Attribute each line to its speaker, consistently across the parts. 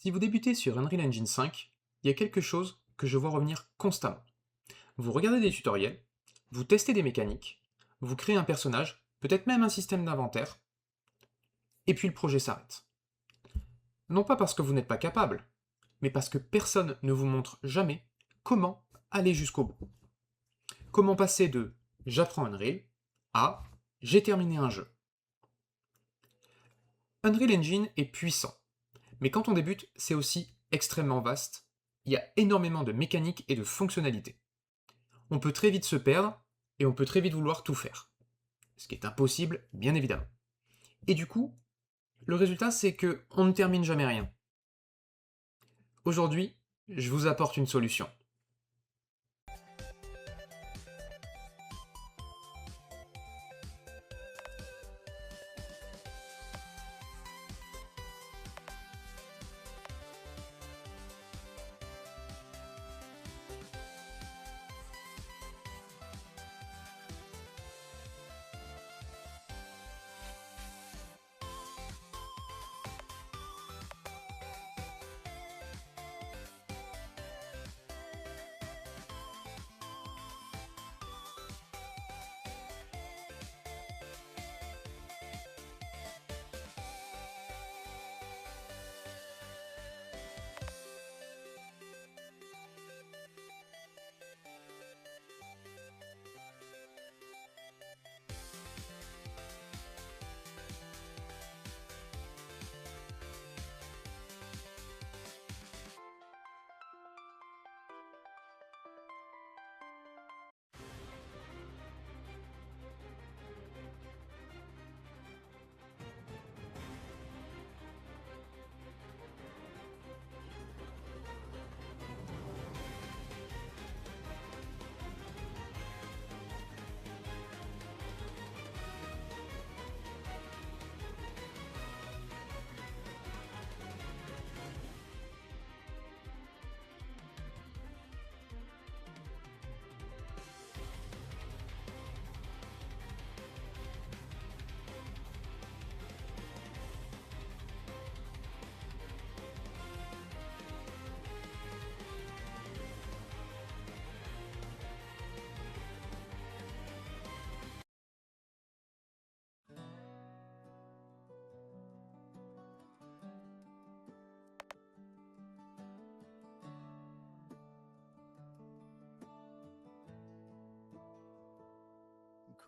Speaker 1: Si vous débutez sur Unreal Engine 5, il y a quelque chose que je vois revenir constamment. Vous regardez des tutoriels, vous testez des mécaniques, vous créez un personnage, peut-être même un système d'inventaire, et puis le projet s'arrête. Non pas parce que vous n'êtes pas capable, mais parce que personne ne vous montre jamais comment aller jusqu'au bout. Comment passer de j'apprends Unreal à j'ai terminé un jeu. Unreal Engine est puissant, mais quand on débute, c'est aussi extrêmement vaste. Il y a énormément de mécaniques et de fonctionnalités. On peut très vite se perdre et on peut très vite vouloir tout faire. Ce qui est impossible, bien évidemment. Et du coup, le résultat, c'est que on ne termine jamais rien. Aujourd'hui, je vous apporte une solution.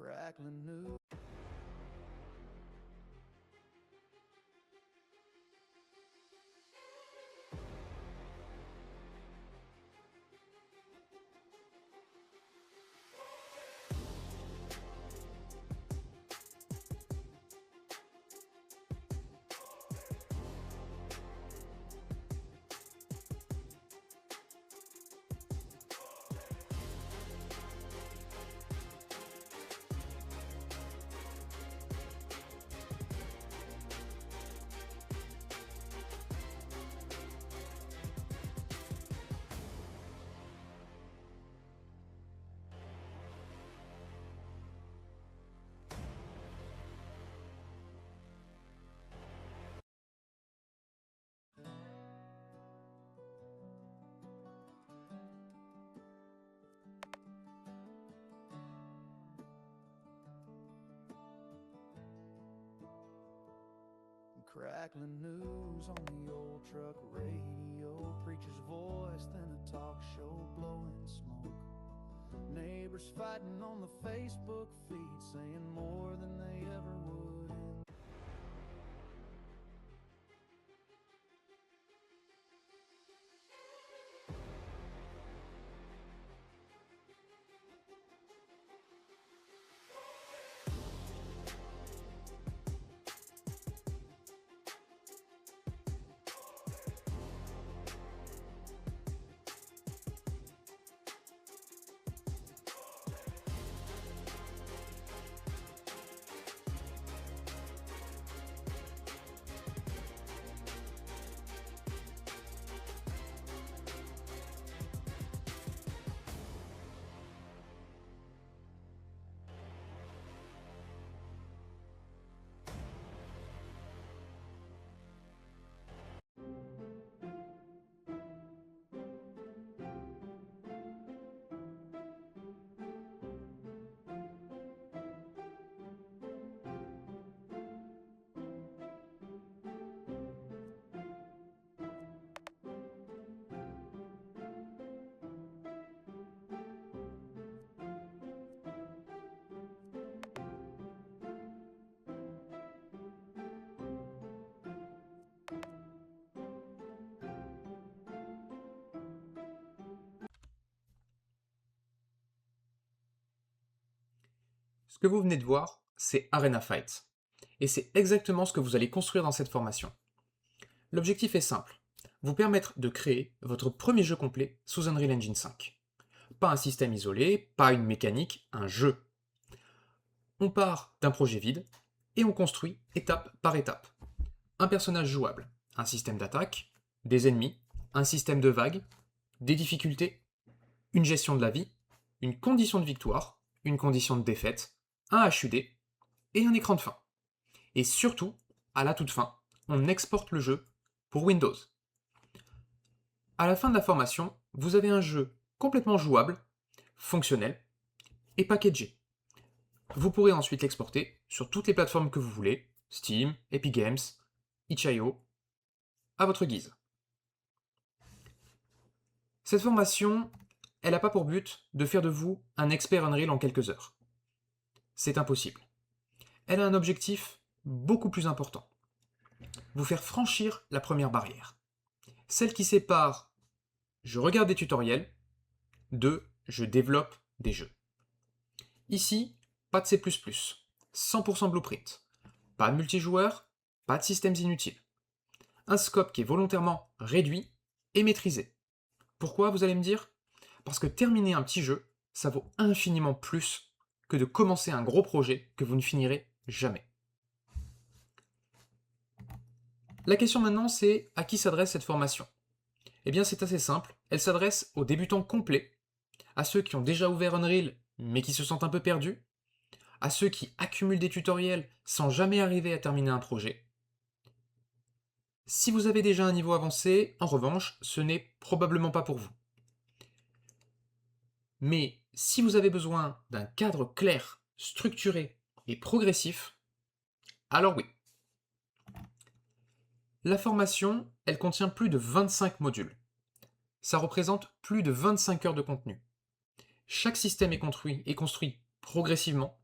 Speaker 2: Crackling news. Crackling news on the old truck radio. Preacher's voice, then a talk show blowing smoke. Neighbors fighting on the Facebook feed, saying more than they ever would.
Speaker 1: Ce que vous venez de voir, c'est Arena Fight. Et c'est exactement ce que vous allez construire dans cette formation. L'objectif est simple, vous permettre de créer votre premier jeu complet sous Unreal Engine 5. Pas un système isolé, pas une mécanique, un jeu. On part d'un projet vide et on construit étape par étape. Un personnage jouable, un système d'attaque, des ennemis, un système de vagues, des difficultés, une gestion de la vie, une condition de victoire, une condition de défaite, un HUD et un écran de fin. Et surtout, à la toute fin, on exporte le jeu pour Windows. À la fin de la formation, vous avez un jeu complètement jouable, fonctionnel et packagé. Vous pourrez ensuite l'exporter sur toutes les plateformes que vous voulez, Steam, Epic Games, itch.io, à votre guise. Cette formation, elle n'a pas pour but de faire de vous un expert Unreal en quelques heures. C'est impossible. Elle a un objectif beaucoup plus important. Vous faire franchir la première barrière. Celle qui sépare je regarde des tutoriels de je développe des jeux. Ici, pas de C++, 100% blueprint, pas de multijoueur, pas de systèmes inutiles. Un scope qui est volontairement réduit et maîtrisé. Pourquoi, vous allez me dire? Parce que terminer un petit jeu, ça vaut infiniment plus que de commencer un gros projet que vous ne finirez jamais. La question maintenant, c'est à qui s'adresse cette formation? Eh bien, c'est assez simple. Elle s'adresse aux débutants complets, à ceux qui ont déjà ouvert Unreal mais qui se sentent un peu perdus, à ceux qui accumulent des tutoriels sans jamais arriver à terminer un projet. Si vous avez déjà un niveau avancé, en revanche, ce n'est probablement pas pour vous. Mais si vous avez besoin d'un cadre clair, structuré et progressif, alors oui. La formation, elle contient plus de 25 modules. Ça représente plus de 25 heures de contenu. Chaque système est construit progressivement.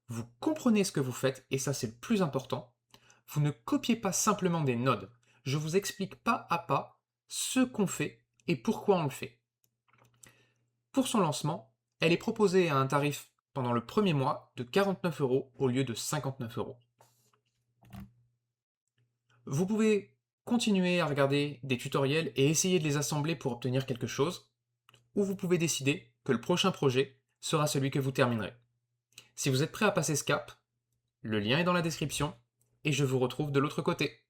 Speaker 1: Vous comprenez ce que vous faites, et ça c'est le plus important. Vous ne copiez pas simplement des nodes. Je vous explique pas à pas ce qu'on fait et pourquoi on le fait. Pour son lancement, elle est proposée à un tarif pendant le premier mois de 49 € au lieu de 59 €. Vous pouvez continuer à regarder des tutoriels et essayer de les assembler pour obtenir quelque chose, ou vous pouvez décider que le prochain projet sera celui que vous terminerez. Si vous êtes prêt à passer ce cap, le lien est dans la description et je vous retrouve de l'autre côté.